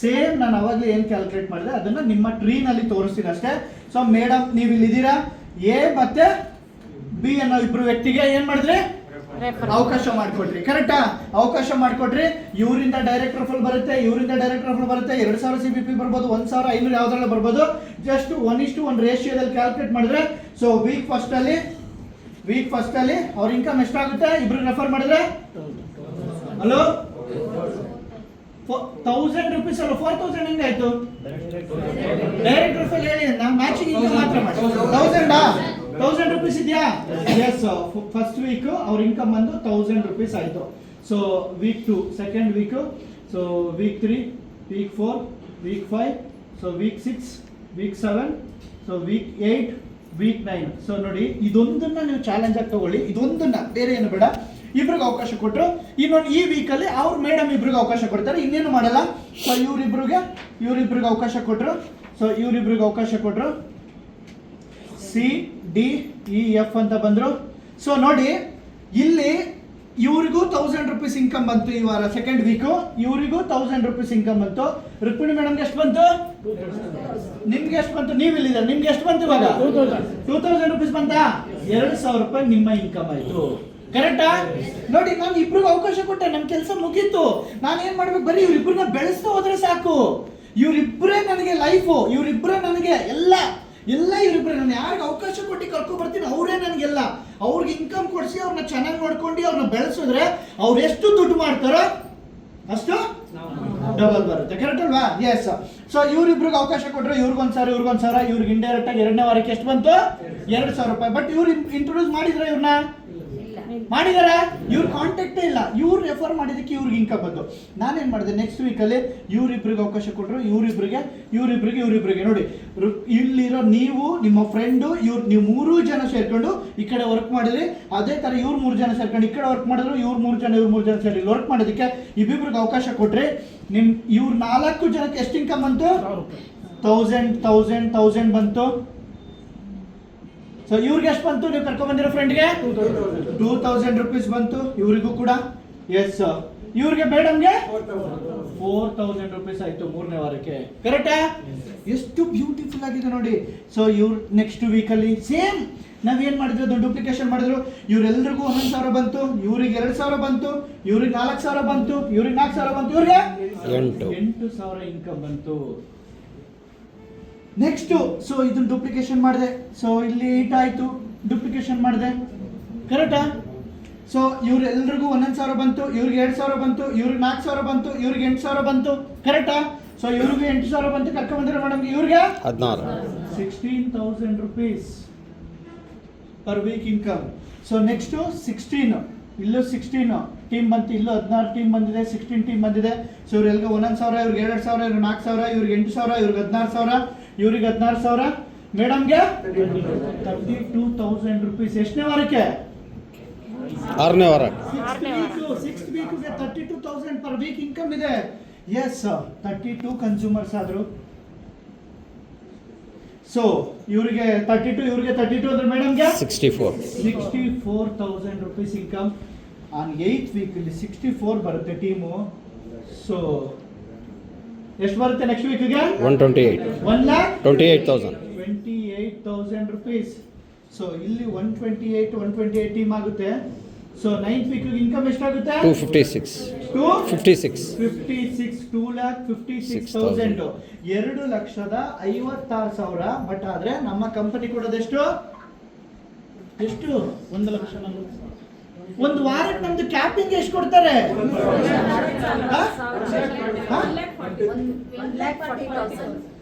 Same ನಾನು ಅವಾಗಲೇ ಏನು ಕ್ಯಾಲ್ಕುಲೇಟ್ ಮಾಡಿದೆ ಅದನ್ನ ನಿಮ್ಮ ಟ್ರೀನಲ್ಲಿ ತೋರಿಸ್ತೀನಿ ಅಷ್ಟೇ. ಸೊ ಮೇಡಮ್ ನೀವು ಇಲ್ಲಿದ್ದೀರಾ, ಎ ಮತ್ತೆ ಬಿ ಅನ್ನೋ ಇಬ್ರು ವ್ಯಕ್ತಿಗೆ ಏನ್ ಮಾಡಿದ್ರಿ, ಅವಕಾಶ ಮಾಡಿಕೊಟ್ರಿ. ಕರೆಕ್ಟಾ? ಅವಕಾಶ ಮಾಡಿಕೊಟ್ರಿ. ಇವರಿಂದ ಡೈರೆಕ್ಟ್ ರೆಫರಲ್ ಬರುತ್ತೆ, ಇವರಿಂದ ಡೈರೆಕ್ಟ್ ರೆಫರಲ್ ಬರುತ್ತೆ. 2000 CPP ಬರ್ಬೋದು, 1500 ಯಾವ್ದ್ರಲ್ಲಿ ಬರ್ಬೋದು. ಜಸ್ಟ್ 1:1 ರೇಷಿಯೋದಲ್ಲಿ ಕ್ಯಾಲ್ಕುಲೇಟ್ ಮಾಡಿದ್ರೆ ಸೊ ವೀಕ್ ಫಸ್ಟ್ ಅಲ್ಲಿ ಅವ್ರ ಇನ್ಕಮ್ ಎಷ್ಟಾಗುತ್ತೆ ಇಬ್ರು ರೆಫರ್ ಮಾಡಿದ್ರೆ? ಹಲೋ, 1000 ರೂಪೀಸ್ ಅಲ್ಲ 4000 ಹೆಂಗೆ ಆಯ್ತು? ಡೈರೆಕ್ಟ್ ರೆಫರಲ್ ಹೇಳಿ, ನಾವು ಮ್ಯಾಚಿಂಗ್ ಇನ್ಕಮ್ ಮಾತ್ರ ಮಾಡಿ. 1000 ರೂಪೀಸ್ ಇದೆಯಾ? ಎಸ್. ಫಸ್ಟ್ ವೀಕ್ ಅವ್ರ ಇನ್ಕಮ್ ಬಂದು 1000 ರೂಪೀಸ್ ಆಯ್ತು. So week 2, second week, so week 3, week 4, week 5, so week 6, week 7, so week 8, week 9. So ನೋಡಿ, ಇದೊಂದನ್ನ ನೀವು ಚಾಲೆಂಜ್ ಆಗಿ ತಗೊಳ್ಳಿ. ಇದೊಂದನ್ನ, ಬೇರೆ ಏನು ಬೇಡ. ಇಬ್ರಿಗೆ ಅವಕಾಶ ಕೊಟ್ಟರು. ಇನ್ನೊಂದು ಈ ವೀಕಲ್ಲಿ ಅವ್ರ ಮೇಡಮ್ ಇಬ್ರಿಗೆ ಅವಕಾಶ ಕೊಡ್ತಾರೆ, ಇನ್ನೇನು ಮಾಡಲ್ಲ. ಸೊ ಇವ್ರಿಬ್ರಿಗೆ ಅವಕಾಶ ಕೊಟ್ಟರು. ಸೊ ಇವ್ರಿಬ್ರಿಗೆ ಅವಕಾಶ ಕೊಟ್ಟರು. CDEF ಅಂತ ಬಂದ್ರು. ಸೊ ನೋಡಿ, ಇಲ್ಲಿ ಇವ್ರಿಗೂ 1000 ರೂಪೀಸ್ ಇನ್ಕಮ್ ಬಂತು ಈ ವಾರ, ಸೆಕೆಂಡ್ ವೀಕು. ಇವರಿಗೂ 1000 ರೂಪೀಸ್ ಇನ್ಕಮ್ ಬಂತು. ರುಕ್ಮಿಣಿ ಮೇಡಮ್ಗೆ ಎಷ್ಟು ಬಂತು? ನಿಮ್ಗೆ ಎಷ್ಟು ಬಂತು? ನೀವು ಇಲ್ಲಿದ್ದಾರೆ, ನಿಮ್ಗೆ ಎಷ್ಟು ಬಂತು ಇವಾಗ? 2000 ರೂಪೀಸ್ ಬಂತಾ? 2000 ರೂಪಾಯಿ ನಿಮ್ಮ ಇನ್ಕಮ್ ಆಯ್ತು. ಕರೆಕ್ಟಾ? ನೋಡಿ, ನಾನು ಇಬ್ರಿಗೆ ಅವಕಾಶ ಕೊಟ್ಟೆ, ನನ್ನ ಕೆಲಸ ಮುಗೀತು. ನಾನು ಏನ್ ಮಾಡ್ಬೇಕು? ಬರೀ ಇವ್ರಿಬ್ರನ್ನ ಬೆಳೆಸ್ತಾ ಹೋದ್ರೆ ಸಾಕು. ಇವರಿಬ್ಬರೇ ನನಗೆ ಲೈಫು, ಇವರಿಬ್ಬರೇ ನನಗೆ ಎಲ್ಲ ಇವರಿಬ್ಬರೇ. ನಾನು ಯಾರಿಗೆ ಅವಕಾಶ ಕೊಟ್ಟು ಕರ್ಕೊ ಬರ್ತೀನಿ ಅವರೇ ನನಗೆಲ್ಲ. ಅವ್ರಿಗೆ ಇನ್ಕಮ್ ಕೊಡಿಸಿ ಅವ್ರನ್ನ ಚೆನ್ನಾಗಿ ನೋಡ್ಕೊಂಡು ಅವ್ರನ್ನ ಬೆಳೆಸಿದ್ರೆ ಅವ್ರು ಎಷ್ಟು ದುಡ್ಡು ಮಾಡ್ತಾರೋ ಅಷ್ಟು ಡಬಲ್ ಬರುತ್ತೆ. ಕರೆಕ್ಟ್ ಅಲ್ವಾ? ಎಸ್. ಸೊ ಇವ್ರಿಬ್ರಿಗೆ ಅವಕಾಶ ಕೊಟ್ಟರು, ಇವ್ರಿಗೊಂದ್ಸಾರ ಇವ್ರಿಗೆ ಇಂಡೈರೆಕ್ಟ್ ಆಗಿ 2ನೇ ವಾರಕ್ಕೆ ಎಷ್ಟು ಬಂತು? 2000 ರೂಪಾಯಿ. ಬಟ್ ಇವ್ರು ಇಂಟ್ರೊಡ್ಯೂಸ್ ಮಾಡಿದ್ರೆ ಇವ್ರನ್ನ ಮಾಡಿದಾರ? ಇವ್ರ ಕಾಂಟ್ಯಾಕ್ಟೇ ಇಲ್ಲ. ಇವ್ರು ರೆಫರ್ ಮಾಡಿದಕ್ಕೆ ಇವ್ರಿಗೆ ಇನ್ಕಮ್ ಬಂತು. ನಾನೇನ್ ಮಾಡಿದೆ, ನೆಕ್ಸ್ಟ್ ವೀಕಲ್ಲಿ ಇವ್ರಿಬ್ರಿಗೆ ಅವಕಾಶ ಕೊಟ್ಟರು, ಇವ್ರಿಬ್ರಿಗೆ ನೋಡಿ, ಇಲ್ಲಿರೋ ನೀವು, ನಿಮ್ಮ ಫ್ರೆಂಡು, ನೀವು 3 ಜನ ಸೇರ್ಕೊಂಡು ಈ ಕಡೆ ವರ್ಕ್ ಮಾಡಿದ್ರಿ. ಅದೇ ತರ ಇವ್ರು 3 ಜನ ಸೇರ್ಕೊಂಡು ಈ ಕಡೆ ವರ್ಕ್ ಮಾಡಿದ್ರು. ಇವ್ರು 3 ಜನ ಸೇರಿ ವರ್ಕ್ ಮಾಡೋದಕ್ಕೆ ಇಬ್ಬಿಬ್ರಿಗೆ ಅವಕಾಶ ಕೊಟ್ರಿ. ಇವ್ರು 4 ಜನಕ್ಕೆ ಎಷ್ಟು ಇನ್ಕಮ್ ಬಂತು? 1000 ಬಂತು. ಸೊ ಇವ್ರಿಗೆ ಎಷ್ಟು ಬಂತು? ನೀವು ಕರ್ಕೊಂಡ್ ಬಂದಿರೋ ಫ್ರೆಂಡ್ಗೆ 2000 ರೂಪೀಸ್ ಬಂತು. ಇವರಿಗೂ ಕೂಡ. ಎಸ್. ಇವ್ರಿಗೆ ಮೇಡಮ್ಗೆ 4000 ರೂಪೀಸ್ ಆಯ್ತು 3ನೇ ವಾರಕ್ಕೆ. ಕರೆಕ್ಟಾ? ಎಷ್ಟು ಬ್ಯೂಟಿಫುಲ್ ಆಗಿದೆ ನೋಡಿ. ಸೊ ಇವ್ರು ನೆಕ್ಸ್ಟ್ ವೀಕಲ್ಲಿ ಸೇಮ್ ನಾವೇನ್ ಮಾಡಿದ್ರು, ಅದನ್ನು ಡೂಪ್ಲಿಕೇಶನ್ ಮಾಡಿದ್ರು. ಇವ್ರೆಲ್ರಿಗೂ 11,000 ಬಂತು, ಇವ್ರಿಗೆ 2,000 ಬಂತು, ಇವ್ರಿಗೆ 4,000 ಬಂತು, ಇವ್ರಿಗೆ 4,000 ಬಂತು, ಇವ್ರಿಗೆ 8,000 ಇನ್ಕಮ್ ಬಂತು. ನೆಕ್ಸ್ಟ್ ಸೊ ಇದನ್ನ ಡೂಪ್ಲಿಕೇಶನ್ ಮಾಡಿದೆ. ಸೊ ಇಲ್ಲಿ 8 ಆಯ್ತು, ಡೂಪ್ಲಿಕೇಶನ್ ಮಾಡಿದೆ. ಕರೆಕ್ಟಾ? ಸೊ ಇವ್ರೆಲ್ರಿಗೂ 11,000 ಬಂತು, ಇವ್ರಿಗೆ 2,000 ಬಂತು, ಇವ್ರಿಗೆ 4,000 ಬಂತು, ಇವ್ರಿಗೆ 8,000 ಬಂತು. ಕರೆಕ್ಟಾ? ಸೊ ಇವ್ರಿಗೆ 8,000 ಬಂತು, ಕರ್ಕೊಂಡ್ಬಂದಿರೋ ಮೇಡಮ್ಗೆ ಇವ್ರಿಗೆ 16,000 rupees per week income. So next 16, ಇಲ್ಲೂ 16 ಟೀಮ್ ಬಂತು, ಇಲ್ಲೂ 16 ಟೀಮ್ ಬಂದಿದೆ, 16 ಟೀಮ್ ಬಂದಿದೆ. ಸೊ ಇವ್ರೆಲ್ಗೂ 11,000, ಇವ್ರಿಗೆ 2,000, ಇವ್ರಿಗೆ 4,000, ಇವ್ರಿಗೆ 8,000, ಇವ್ರಿಗೆ 16,000, ಇವ್ರಿಗೆ 16,000. ಮೇಡಮ್ಗೆ 32,000 ರೂಪೀಸ್. ಎಷ್ಟನೇ ವಾರಕ್ಕೆ? 6ನೇ ವಾರ. 6th ವೀಕ್ಗೆ 32,000 ಪರ್ ವೀಕ್ ಇನ್ಕಮ್ ಇದೆ. ಎಸ್. 32 ಕನ್ಸ್ಯೂಮರ್ಸ್ ಆದ್ರು. ಸೊ ಇವರಿಗೆ 32, ಇವ್ರಿಗೆ 32 ಅಂದ್ರೆ ಮೇಡಮ್ಗೆ 64,000 rupees income. On 8th week ಇಲ್ಲಿ 64 ಬರುತ್ತೆ ಟೀಮು. ಸೊ ಎಷ್ಟು ಬರುತ್ತೆ ನೆಕ್ಸ್ಟ್ ವೀಕ್ಗೆ? 1,28,000 ರೂಪೀಸ್. ಸೊ ಇಲ್ಲಿ 128 ಟೀಮ್ ಆಗುತ್ತೆ. ಸೊ 9th ವೀಕ್ ಇನ್ಕಮ್ ಎಷ್ಟಾಗುತ್ತೆ? 256,000. 2,56,000. 2,56,000. ಬಟ್ ಆದ್ರೆ ನಮ್ಮ ಕಂಪನಿ ಕೊಡೋದೆಷ್ಟು? ಎಷ್ಟು? 1,40,000. ಒಂದು ವಾರಕ್ಕೆ ನಮ್ದು ಕ್ಯಾಪಿಂಗ್ ಎಷ್ಟು ಕೊಡ್ತಾರೆ? 1,40,000.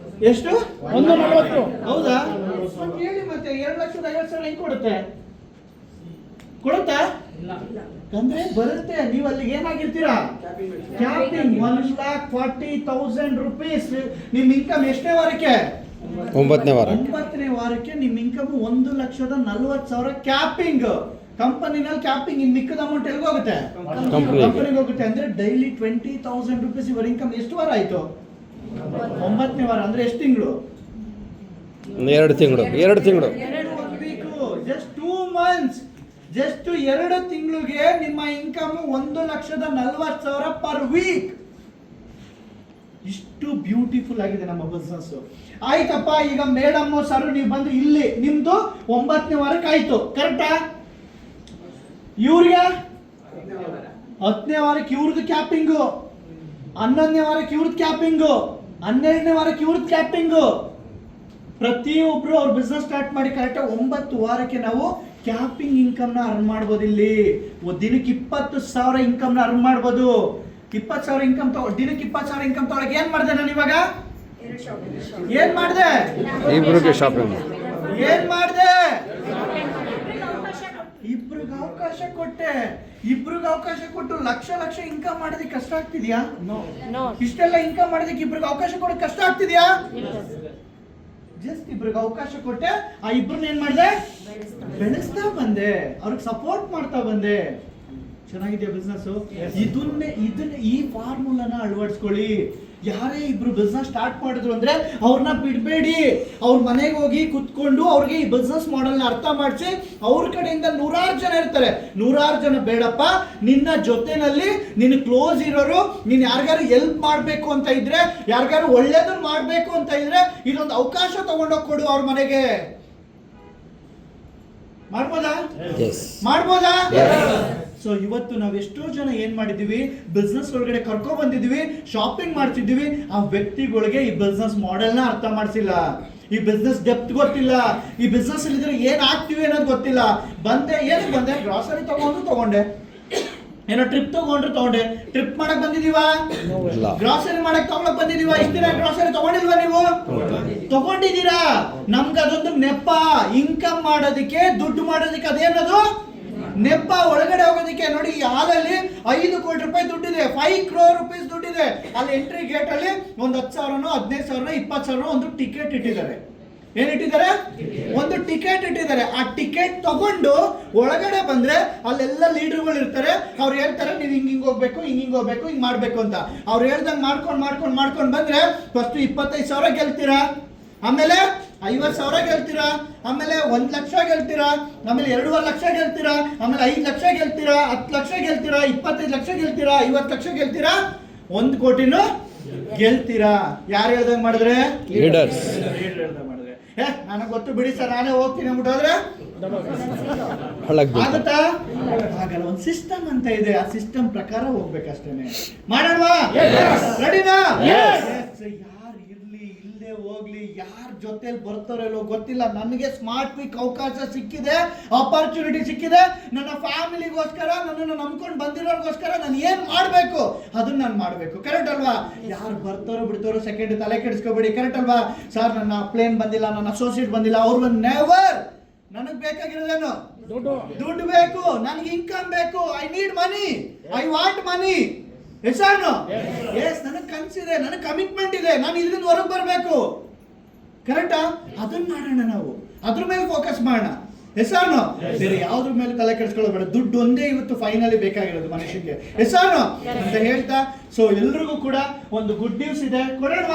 ಎಷ್ಟು? 140. ಹೌದಾ? ಹೇಳಿ ಮತ್ತೆ 2,50,000 ಹೆಂಗ್ ಕೊಡುತ್ತಾ? ಅಂದ್ರೆ ಬರುತ್ತೆ. ನೀವು ಅಲ್ಲಿಗೆ ಏನಾಗಿರ್ತೀರಾ? Capping 1,40,000 rupees. ನಿಮ್ ಇನ್ಕಮ್ ಎಷ್ಟನೇ ವಾರಕ್ಕೆ? 9ನೇ ವಾರಕ್ಕೆ ನಿಮ್ ಇನ್ಕಮ್ 1,40,000 ಕ್ಯಾಪಿಂಗ್. ಕಂಪನಿನಲ್ಲಿ ಕ್ಯಾಪಿಂಗ್. ಇನ್ ಮಿಕ್ಕದ ಅಮೌಂಟ್ ಎಲ್ಲಿಗೆ ಹೋಗುತ್ತೆ? ಕಂಪನಿಗೆ ಹೋಗುತ್ತೆ. ಅಂದ್ರೆ ಡೈಲಿ 20,000 ರೂಪೀಸ್ ಇವರ ಇನ್ಕಮ್. ಎಷ್ಟು ವಾರ ಆಯ್ತು? 9ನೇ ವಾರ. ಅಂದ್ರೆ ಎಷ್ಟು ತಿಂಗಳು? 2 ತಿಂಗಳು. Just 2 months. ಜಸ್ಟ್ 2 ತಿಂಗಳಿಗೆ ನಿಮ್ಮ ಇನ್ಕಮ್ 1,40,000 ಪರ್ ವೀಕ್. ಇಷ್ಟು ಬ್ಯೂಟಿಫುಲ್ ಆಗಿದೆ ನಮ್ಮ ಬಿಸ್ನೆಸ್. ಆಯ್ತಪ್ಪ, ಈಗ ಮೇಡಮ್ ಸರ್ ನೀವು ಬಂದು ಇಲ್ಲಿ ನಿಮ್ದು 9ನೇ ವಾರಕ್ಕೆ ಆಯ್ತು, ಕರೆಕ್ಟಾ? ಇವ್ರಿಗೆ 10ನೇ ವಾರಕ್ಕೆ ಇವ್ರದ್ದು ಕ್ಯಾಪಿಂಗು, 11ನೇ ವಾರಕ್ಕೆ ಇವ್ರದ್ದು ಕ್ಯಾಪಿಂಗು, 12ನೇ ವಾರಕ್ಕೆ ಇವ್ರದ್ದು ಕ್ಯಾಪಿಂಗು. ಪ್ರತಿಯೊಬ್ರು ಅವ್ರ ಬಿಸ್ನೆಸ್ ಸ್ಟಾರ್ಟ್ ಮಾಡಿ ಕರೆಕ್ಟಾಗಿ 9 ವಾರಕ್ಕೆ ನಾವು ಕ್ಯಾಪಿಂಗ್ ಇನ್ಕಮ್ನ ಅರ್ನ್ ಮಾಡ್ಬೋದು. ಇಲ್ಲಿ ದಿನಕ್ಕೆ 20,000 ಇನ್ಕಮ್ನ ಅರ್ನ್ ಮಾಡ್ಬೋದು. 20,000 ಇನ್ಕಮ್ ದಿನಕ್ಕೆ 20,000 ಇನ್ಕಮ್ ತಗೊಳಕ್ಕೆ ಏನ್ ಮಾಡಿದೆ ನಾನು ಇವಾಗ? ಏನ್ ಮಾಡಿದೆ? ಇಬ್ರಿಗೆ ಶಾಪಿಂಗ್. ಏನ್ ಮಾಡಿದೆ? ಇಬ್ರಿಗೆ ಅವಕಾಶ ಕೊಟ್ಟೆ. ಇಬ್ರಿಗೆ ಅವಕಾಶ ಕೊಟ್ಟು ಲಕ್ಷ ಲಕ್ಷ ಇನ್ಕಮ್ ಮಾಡೋದಕ್ಕೆ ಕಷ್ಟ ಆಗ್ತಿದ್ಯಾ? ಇಷ್ಟೆಲ್ಲ ಇನ್ಕಮ್ ಮಾಡೋದಕ್ಕೆ ಇಬ್ರಿಗೆ ಅವಕಾಶ ಕೊಡೋಕೆ ಕಷ್ಟ ಆಗ್ತಿದ್ಯಾ? ಜಸ್ಟ್ ಇಬ್ರಿಗೆ ಅವಕಾಶ ಕೊಟ್ಟೆ. ಆ ಇಬ್ರನ್ನ ಏನ್ ಮಾಡಿದೆ? ಬೆಳೆಸ್ತಾ ಬಂದೆ, ಅವ್ರಿಗೆ ಸಪೋರ್ಟ್ ಮಾಡ್ತಾ ಬಂದೆ. ಚೆನ್ನಾಗಿದೆಯಾ ಬಿಸ್ನೆಸ್? ಇದನ್ನ ಈ ಫಾರ್ಮುಲಾನ ಅಳವಡಿಸ್ಕೊಳ್ಳಿ. ಯಾರೇ ಇಬ್ರು ಬಿಸ್ನೆಸ್ ಸ್ಟಾರ್ಟ್ ಮಾಡಿದ್ರು ಅಂದ್ರೆ ಅವ್ರನ್ನ ಬಿಡಬೇಡಿ. ಅವ್ರ ಮನೆಗೆ ಹೋಗಿ ಕುತ್ಕೊಂಡು ಅವ್ರಿಗೆ ಈ ಬಿಸ್ನೆಸ್ ಮಾಡೆಲ್ನ ಅರ್ಥ ಮಾಡಿಸಿ, ಅವ್ರ ಕಡೆಯಿಂದ 100 ಜನ ಇರ್ತಾರೆ. 100 ಜನ ಬೇಡಪ್ಪ, ನಿನ್ನ ಜೊತೆನಲ್ಲಿ ನಿನ್ನ ಕ್ಲೋಸ್ ಇರೋರು, ನೀನ್ ಯಾರಿಗಾರು ಹೆಲ್ಪ್ ಮಾಡ್ಬೇಕು ಅಂತ ಇದ್ರೆ, ಯಾರಿಗಾರು ಒಳ್ಳೇದನ್ನ ಮಾಡ್ಬೇಕು ಅಂತ ಇದ್ರೆ, ಇದೊಂದು ಅವಕಾಶ ತಗೊಂಡೋಗಿ ಕೊಡು ಅವ್ರ ಮನೆಗೆ. ಮಾಡ್ಬೋದಾ? ಮಾಡ್ಬೋದಾ? ಸೊ ಇವತ್ತು ನಾವು ಎಷ್ಟೋ ಜನ ಏನ್ ಮಾಡಿದೀವಿ, ಬಿಸ್ನೆಸ್ ಒಳಗಡೆ ಕರ್ಕೊ ಬಂದಿದೀವಿ, ಶಾಪಿಂಗ್ ಮಾಡ್ತಿದ್ದೀವಿ. ಆ ವ್ಯಕ್ತಿಗಳಿಗೆ ಈ ಬಿಸ್ನೆಸ್ ಮಾಡೆಲ್ನ ಅರ್ಥ ಮಾಡಿಸಿಲ್ಲ, ಈ ಬಿಸ್ನೆಸ್ ಡೆಪ್ತ್ ಗೊತ್ತಿಲ್ಲ, ಈ ಬಿಸ್ನೆಸ್ ಇದ್ರೆ ಏನ್ ಆಗ್ತೀವಿ ಅನ್ನೋದು ಗೊತ್ತಿಲ್ಲ. ಬಂದೆ, ಏನಕ್ಕೆ ಬಂದೆ? ಗ್ರಾಸರಿ ತಗೊಂಡೆ, ಏನೋ ಟ್ರಿಪ್ ತಗೊಂಡೆ. ಟ್ರಿಪ್ ಮಾಡಕ್ ಬಂದಿದೀವಾ? ಗ್ರಾಸರಿ ಮಾಡಕ್ ತಗೊಳಕ್ ಬಂದಿದೀವಾ? ಇಷ್ಟ ದಿನ ಗ್ರಾಸರಿ ತಗೊಂಡಿಲ್ವಾ? ನೀವು ತಗೊಂಡಿದ್ದೀರಾ. ನಮ್ಗೆ ಅದೊಂದು ನೆಪ. ಇನ್ಕಮ್ ಮಾಡೋದಕ್ಕೆ, ದುಡ್ಡು ಮಾಡೋದಕ್ಕೆ ಅದೇನದು ನೆಪ. ಒಳಗಡೆ ಹೋಗೋದಕ್ಕೆ ನೋಡಿ, ಈ ಹಾಲಲ್ಲಿ 5 ಕೋಟಿ ರೂಪಾಯಿ ದುಡ್ಡಿದೆ, 5 crore rupees ದುಡ್ಡಿದೆ. ಅಲ್ಲಿ ಎಂಟ್ರಿ ಗೇಟ್ ಅಲ್ಲಿ ಒಂದು 10,000, 15,000, 20,000 ಒಂದು ಟಿಕೆಟ್ ಇಟ್ಟಿದ್ದಾರೆ. ಏನಿಟ್ಟಿದ್ದಾರೆ? ಒಂದು ಟಿಕೆಟ್ ಇಟ್ಟಿದ್ದಾರೆ. ಆ ಟಿಕೆಟ್ ತಗೊಂಡು ಒಳಗಡೆ ಬಂದ್ರೆ ಅಲ್ಲೆಲ್ಲ ಲೀಡರ್ಗಳು ಇರ್ತಾರೆ. ಅವ್ರು ಹೇಳ್ತಾರೆ ನೀವು ಹಿಂಗ್ ಹೋಗ್ಬೇಕು, ಹಿಂಗ್ ಹೋಗ್ಬೇಕು, ಹಿಂಗ್ ಮಾಡ್ಬೇಕು ಅಂತ. ಅವ್ರು ಹೇಳ್ದಂಗೆ ಮಾಡ್ಕೊಂಡು ಬಂದ್ರೆ ಫಸ್ಟ್ 25,000 ಗೆಲ್ತೀರಾ, ಆಮೇಲೆ 50,000 ಗೆಲ್ತೀರಾ, ಆಮೇಲೆ 1 ಲಕ್ಷ ಗೆಲ್ತೀರಾ, ಆಮೇಲೆ 2.5 ಲಕ್ಷ ಗೆಲ್ತೀರಾ, ಆಮೇಲೆ 5 ಲಕ್ಷ ಗೆಲ್ತೀರಾ, 10 ಲಕ್ಷ ಗೆಲ್ತೀರಾ, 25 ಲಕ್ಷ ಗೆಲ್ತೀರಾ, 50 ಲಕ್ಷ ಗೆಲ್ತೀರಾ, 1 ಕೋಟಿನೂ ಗೆಲ್ತೀರಾ. ಯಾರು ಹೇಳ್ದಂಗೆ ಮಾಡಿದ್ರೆ? ಲೀಡರ್ಸ್. ಮಾಡಿದ್ರೆ ನನಗೆ ಗೊತ್ತು ಬಿಡಿ ಸರ್, ನಾನೇ ಹೋಗ್ತೀನಿ ಅಂದ್ಬಿಟ್ಟೋದ್ರೆ ಆಗುತ್ತಾ? ಆಗಲ್ಲ. ಒಂದು ಸಿಸ್ಟಮ್ ಅಂತ ಇದೆ, ಆ ಸಿಸ್ಟಮ್ ಪ್ರಕಾರ ಹೋಗ್ಬೇಕಷ್ಟೇನೆ. ಮಾಡೋಣವಾ? ರೆಡಿನಾ? ಯಾರು ಇರ್ಲಿ ಇಲ್ಲದೆ ಹೋಗ್ಲಿ, ಯಾರ ಜೊತೆಲಿ ಬರ್ತಾರೋ ಗೊತ್ತಿಲ್ಲ, ನನಗೆ ಸ್ಮಾರ್ಟ್ ವೀಕ್ ಅವಕಾಶ ಸಿಕ್ಕಿದೆ, ಆಪರ್ಚುನಿಟಿ ಸಿಕ್ಕಿದೆ. ನನ್ನ ಫ್ಯಾಮಿಲಿಗೋಸ್ಕರ, ನನ್ನನ್ನು ನಂಬ್ಕೊಂಡು ಬಂದಿರೋರ್ಗೋಸ್ಕರ ನಾನು ಏನ್ ಮಾಡ್ಬೇಕು ಅದನ್ನ ನಾನು ಮಾಡ್ಬೇಕು. ಕರೆಕ್ಟ್ ಅಲ್ವಾ? ಯಾರು ಬರ್ತಾರೋ ಬಿಡ್ತಾರೋ ಸೆಕೆಂಡ್ ತಲೆ ಕೆಡಿಸ್ಕೋಬೇಡಿ. ಕರೆಕ್ಟ್ ಅಲ್ವಾ? ಸರ್ ನನ್ನ ಪ್ಲೇನ್ ಬಂದಿಲ್ಲ, ನನ್ನ ಅಸೋಸಿಯೇಟ್ ಬಂದಿಲ್ಲ, ಅವ್ರು ನೆವರ್. ನನಗ್ ಬೇಕಾಗಿರೋದೇನು? ದುಡ್ಡು ಬೇಕು, ನನಗೆ ಇನ್ಕಮ್ ಬೇಕು. I need money, I want money. Yes ನನಗೆ ಕನ್ಸಿದೆ, ನನಗೆ ಕಮಿಟ್ಮೆಂಟ್ ಇದೆ, ನಾನು ಇದರಿಂದ ಹೊರಗೆ ಬರಬೇಕು. ಕರೆಕ್ಟಾ? ಅದನ್ನ ಮಾಡೋಣ ನಾವು, ಅದ್ರ ಮೇಲೆ ಫೋಕಸ್ ಮಾಡೋಣ. ಎಸ್ಆರ್ನೋ? ಬೇರೆ ಯಾವ್ದ್ರ ಮೇಲೆ ತಲೆ ಕೆಡಿಸ್ಕೊಳ್ಳೋದು. ದುಡ್ಡು ಒಂದೇ ಇವತ್ತು ಫೈನಲಿ ಬೇಕಾಗಿರೋದು ಮನುಷ್ಯಕ್ಕೆ. ಎಸ್ಆರ್ನೋ ಅಂತ ಹೇಳ್ತಾ, ಸೊ ಎಲ್ರಿಗೂ ಕೂಡ ಒಂದು ಗುಡ್ ನ್ಯೂಸ್ ಇದೆ, ಕೊಡೋಣ.